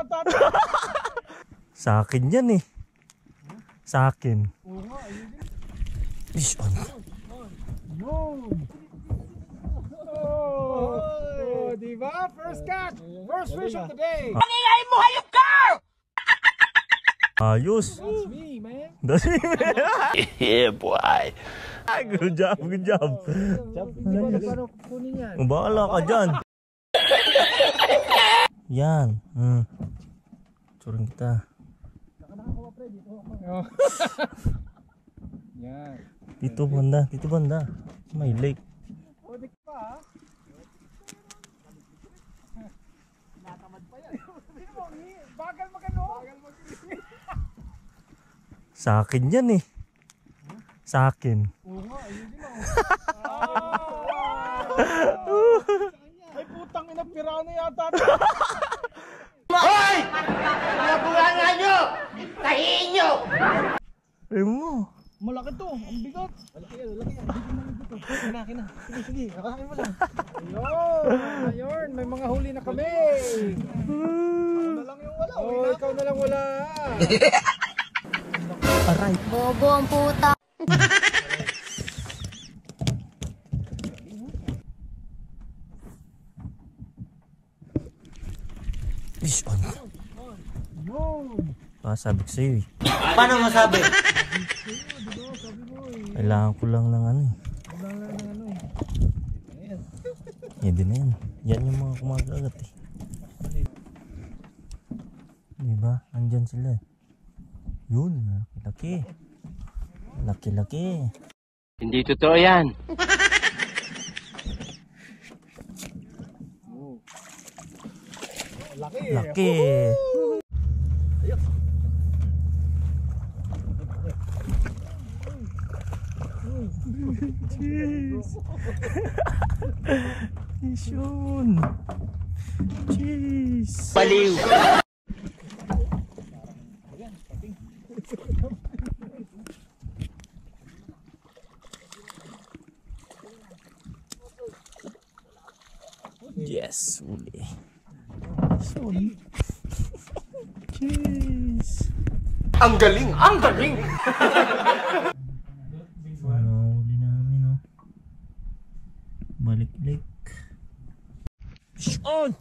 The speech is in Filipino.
yata. Sa akin yan eh. Sa akin. Fish on. Oh, diba? First catch. First fish of the day. Ay mo, hayop ka! Ayos. That's me, man. That's me, man. Yeah, boy. Good job, good job. Paano kunin yan? Bahala ka dyan. Yan. Turing kita. Yan. Dito banda, dito banda. May lake. Odik pa, ha? Natamad pa yan. Bagal magano? Bagal magano? Sa akin yan eh. Sa akin. Oo nga, ayun din Ay putang ina, pirano yata. Hoy! Nabunga nyo! Tahiin nyo! Ay mo. Malaki to, ang bigat. Malaki yan, malaki yan. Hindi mo dito. Kinakin na. Sige, sige, nakakin mo lang. Ayun, ayun, may mga huli na kami. Ikaw na lang yung wala. Oh, ikaw na lang wala. Aray. Bobo ang puta. Fish on. Yun. Sabi ko sa'yo eh. Paano masabi? Kailangan ko lang ng ano eh. Wala na ano eh. Yan din na yan. Yan yung mga kumakagat eh. Diba? Andyan sila eh. Yun. Laki-laki. Laki-laki. Hindi totoo yan. Laki. Laki. Jeez. Yun. Jeez. Baliw. Yes, uli. Sorry. Jeez. Ang galing! Ang galing! Ano uli namin, oh. Balik lake. Fish on!